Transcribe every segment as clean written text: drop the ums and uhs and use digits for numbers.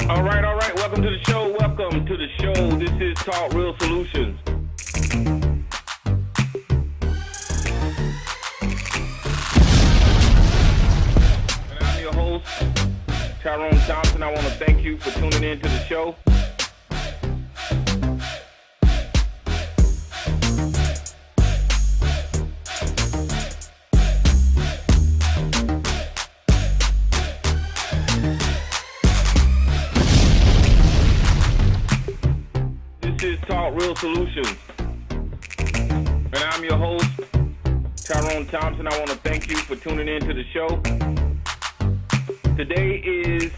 All right. Welcome to the show. This is Talk Real Solutions. And I'm your host, Tyrone Thompson. I want to thank you for tuning in to the show. Real Solutions. And I'm your host, Tyrone Thompson. I want to thank you for tuning in to the show. Today is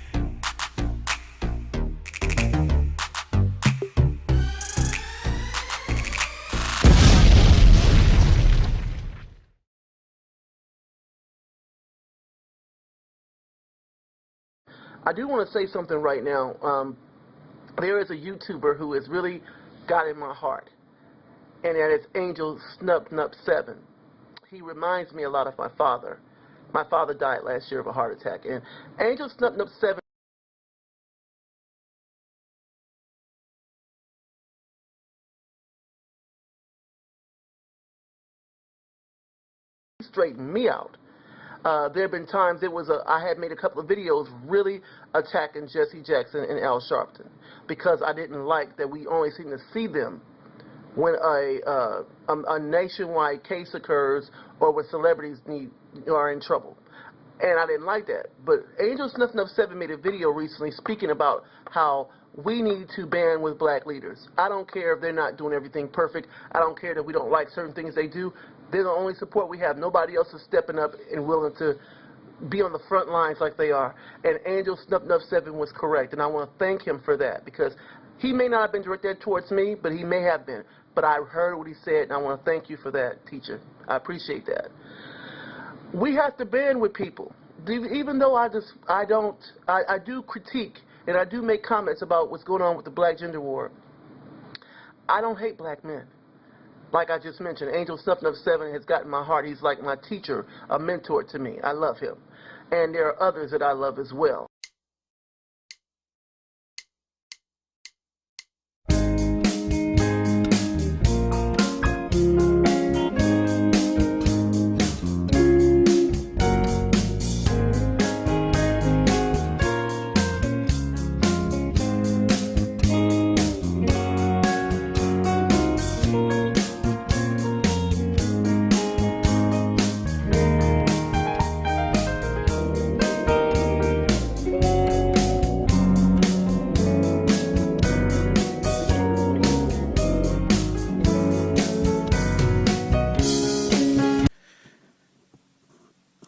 I do want to say something right now. There is a YouTuber who has really got in my heart, and that is Angel Snub 7. He reminds me a lot of my father. My father died last year of a heart attack, and Angel Snub 7 straightened me out. There have been times I had made a couple of videos really attacking Jesse Jackson and Al Sharpton because I didn't like that we only seem to see them when a nationwide case occurs or when celebrities are in trouble. And I didn't like that. But Angel Snuff 7 made a video recently speaking about how we need to band with black leaders. I don't care if they're not doing everything perfect. I don't care that we don't like certain things they do. They're the only support we have. Nobody else is stepping up and willing to be on the front lines like they are. And Angel Snuff 7 was correct. And I want to thank him for that because he may not have been directed towards me, but he may have been. But I heard what he said, and I want to thank you for that, teacher. I appreciate that. We have to band with people. Even though I do critique and I do make comments about what's going on with the black gender war, I don't hate black men. Like I just mentioned, Angel Snuff 7 has gotten my heart. He's like my teacher, a mentor to me. I love him. And there are others that I love as well.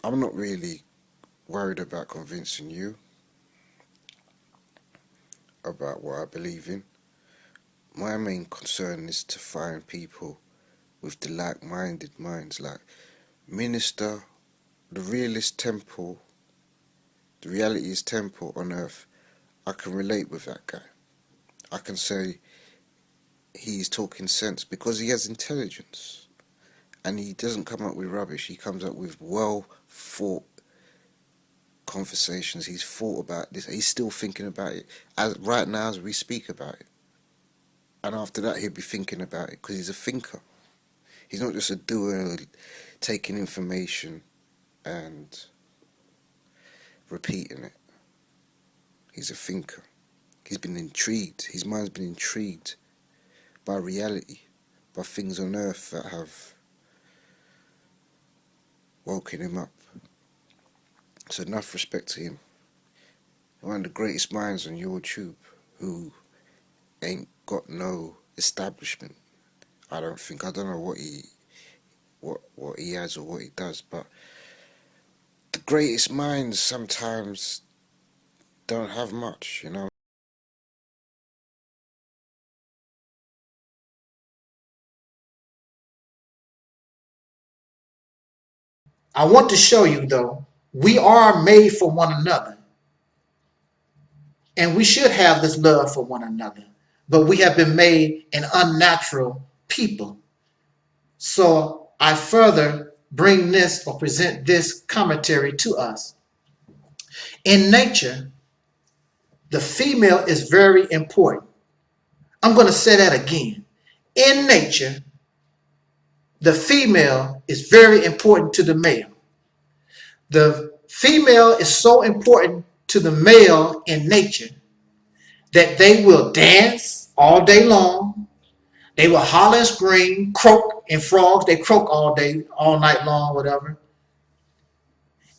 I'm not really worried about convincing you about what I believe in. My main concern is to find people with the like-minded minds, like Minister, the Realist temple, the Reality's temple on earth. I can relate with that guy. I can say he's talking sense because he has intelligence. And he doesn't come up with rubbish. He comes up with well thought conversations. He's thought about this. He's still thinking about it right now as we speak about it. And after that, he'll be thinking about it because he's a thinker. He's not just a doer, taking information and repeating it. He's a thinker. He's been intrigued. His mind's been intrigued by reality, by things on earth that have woken him up. So enough respect to him. One of the greatest minds on YouTube who ain't got no establishment. I don't know what he has or what he does, but the greatest minds sometimes don't have much, you know. I want to show you, though, we are made for one another. And we should have this love for one another. But we have been made an unnatural people. So I further bring this or present this commentary to us. In nature, the female is very important. I'm going to say that again. In nature, the female is very important to the male. The female is so important to the male in nature that they will dance all day long. They will holler and scream, croak, and frogs, they croak all day, all night long, whatever.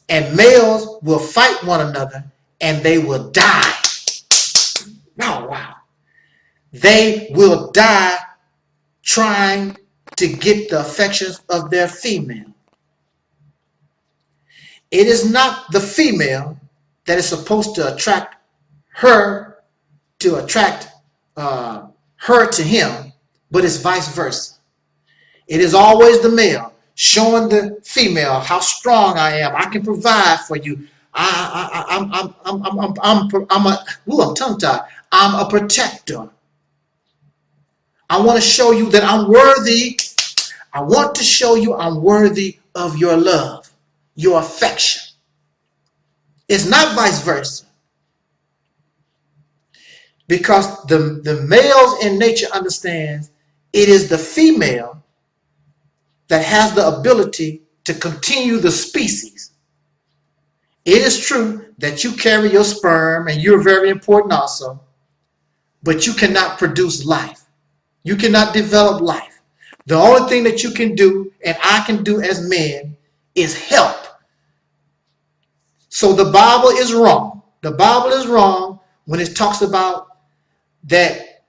And males will fight one another and they will die. Oh, wow. They will die trying to get the affections of their female. It is not the female that is supposed to attract her to him, but it's vice versa. It is always the male showing the female how strong I am. I can provide for you. I'm tongue-tied. I'm a protector. I want to show you that I'm worthy. I want to show you I'm worthy of your love, your affection. It's not vice versa. Because the males in nature understands it is the female that has the ability to continue the species. It is true that you carry your sperm and you're very important also, but you cannot produce life. You cannot develop life. The only thing that you can do and I can do as men is help. So the Bible is wrong. The Bible is wrong when it talks about that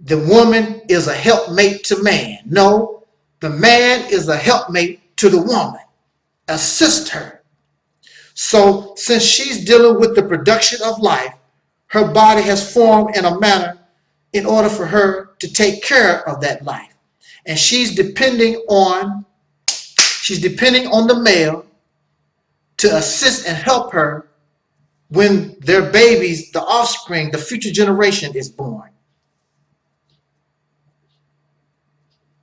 the woman is a helpmate to man. No, the man is a helpmate to the woman. Assist her. So since she's dealing with the production of life, her body has formed in a manner in order for her to take care of that life. And she's depending on the male to assist and help her when their babies, the offspring, the future generation is born.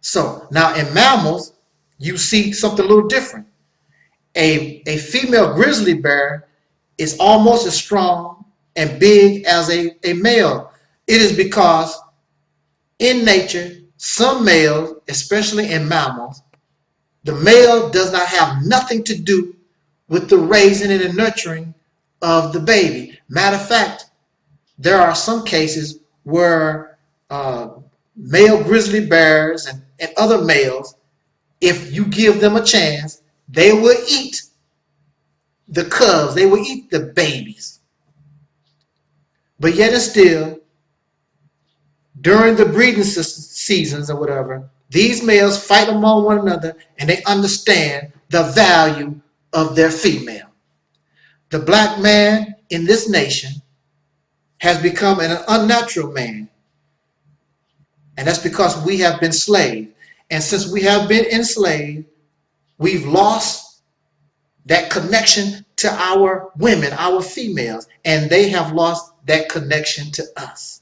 So now in mammals, you see something a little different. A female grizzly bear is almost as strong and big as a male. It is because in nature, some males, especially in mammals, the male does not have nothing to do with the raising and the nurturing of the baby. Matter of fact, there are some cases where male grizzly bears and other males, if you give them a chance, they will eat the cubs, they will eat the babies. But yet and still, during the breeding seasons or whatever, these males fight among one another and they understand the value of their female. The black man in this nation has become an unnatural man. And that's because we have been enslaved. And since we have been enslaved, we've lost that connection to our women, our females, and they have lost that connection to us.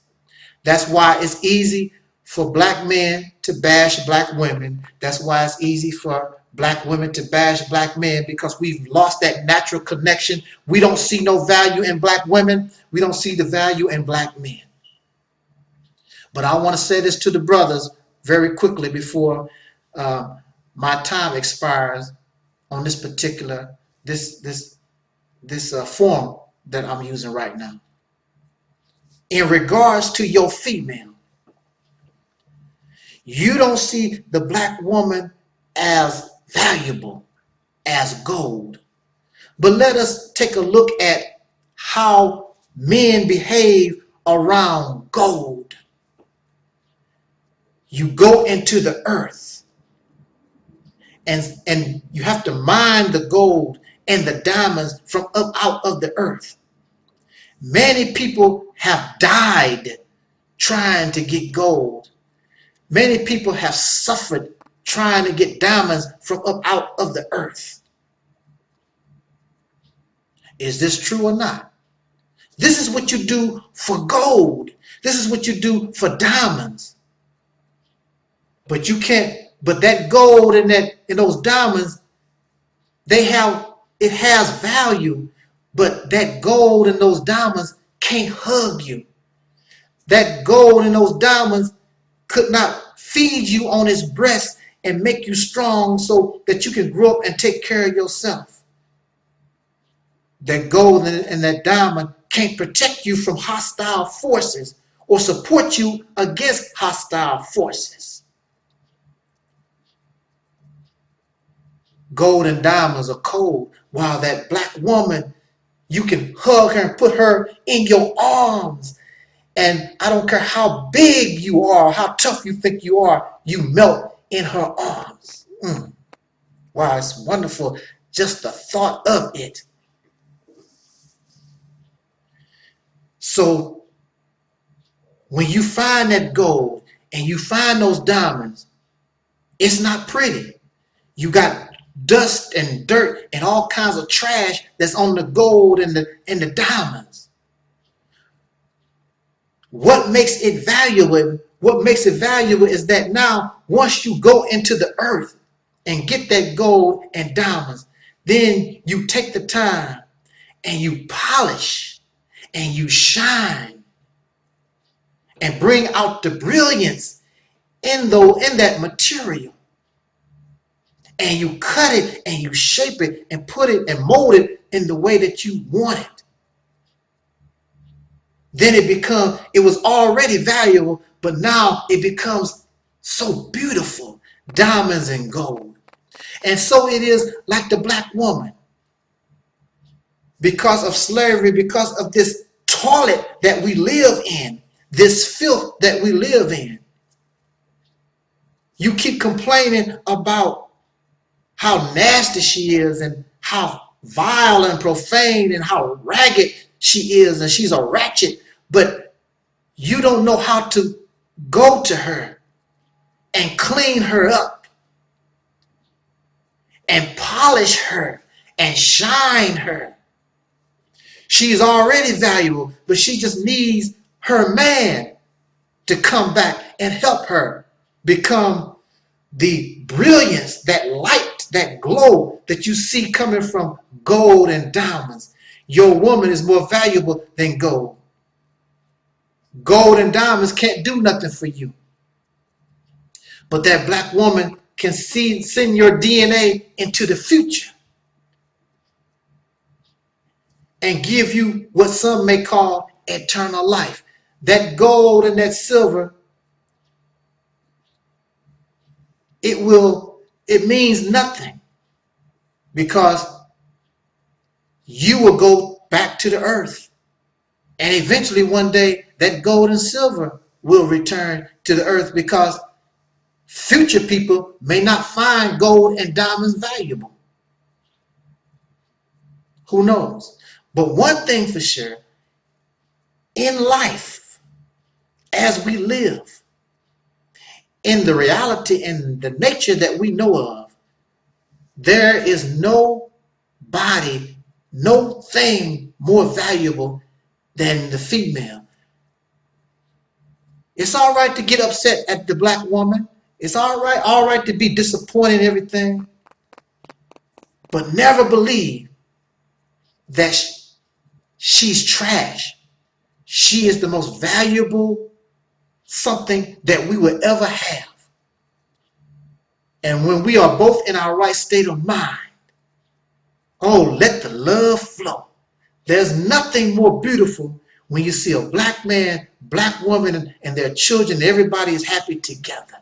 That's why it's easy for black men to bash black women. That's why it's easy for black women to bash black men because we've lost that natural connection. We don't see no value in black women. We don't see the value in black men. But I want to say this to the brothers very quickly before my time expires on this particular this form that I'm using right now. In regards to your female, you don't see the black woman as valuable as gold. But let us take a look at how men behave around gold. You go into the earth and you have to mine the gold and the diamonds from up out of the earth. Many people have died trying to get gold. Many people have suffered trying to get diamonds from up out of the earth. Is this true or not? This is what you do for gold. This is what you do for diamonds. But you can't, but that gold and those diamonds, it has value, but that gold and those diamonds can't hug you. That gold and those diamonds could not feed you on its breast and make you strong so that you can grow up and take care of yourself. That gold and that diamond can't protect you from hostile forces or support you against hostile forces. Gold and diamonds are cold, while that black woman, you can hug her and put her in your arms. And I don't care how big you are, how tough you think you are, you melt in her arms. Wow, it's wonderful, just the thought of it. So when you find that gold and you find those diamonds, it's not pretty. You got dust and dirt and all kinds of trash that's on the gold and the diamonds. What makes it valuable? What makes it valuable is that now, once you go into the earth and get that gold and diamonds, then you take the time and you polish and you shine and bring out the brilliance in that material. And you cut it and you shape it and put it and mold it in the way that you want it. Then it was already valuable, but now it becomes so beautiful, diamonds and gold. And so it is like the black woman. Because of slavery, because of this toilet that we live in, this filth that we live in. You keep complaining about how nasty she is and how vile and profane and how ragged she is, and she's a ratchet, but you don't know how to go to her and clean her up and polish her and shine her. She's already valuable, but she just needs her man to come back and help her become the brilliance, that light, that glow that you see coming from gold and diamonds. Your woman is more valuable than gold. Gold and diamonds can't do nothing for you. But that black woman can send your DNA into the future and give you what some may call eternal life. That gold and that silver, it means nothing, because you will go back to the earth, and eventually one day that gold and silver will return to the earth, because future people may not find gold and diamonds valuable. Who knows? But one thing for sure, in life, as we live, in the reality and the nature that we know of, there is no body, no thing more valuable than the female. It's all right to get upset at the black woman. It's all right to be disappointed in everything. but never believe that she's trash. She is the most valuable something that we will ever have. And when we are both in our right state of mind, oh, let the love flow. There's nothing more beautiful when you see a black man, black woman, and their children, everybody is happy together.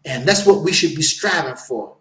And that's what we should be striving for.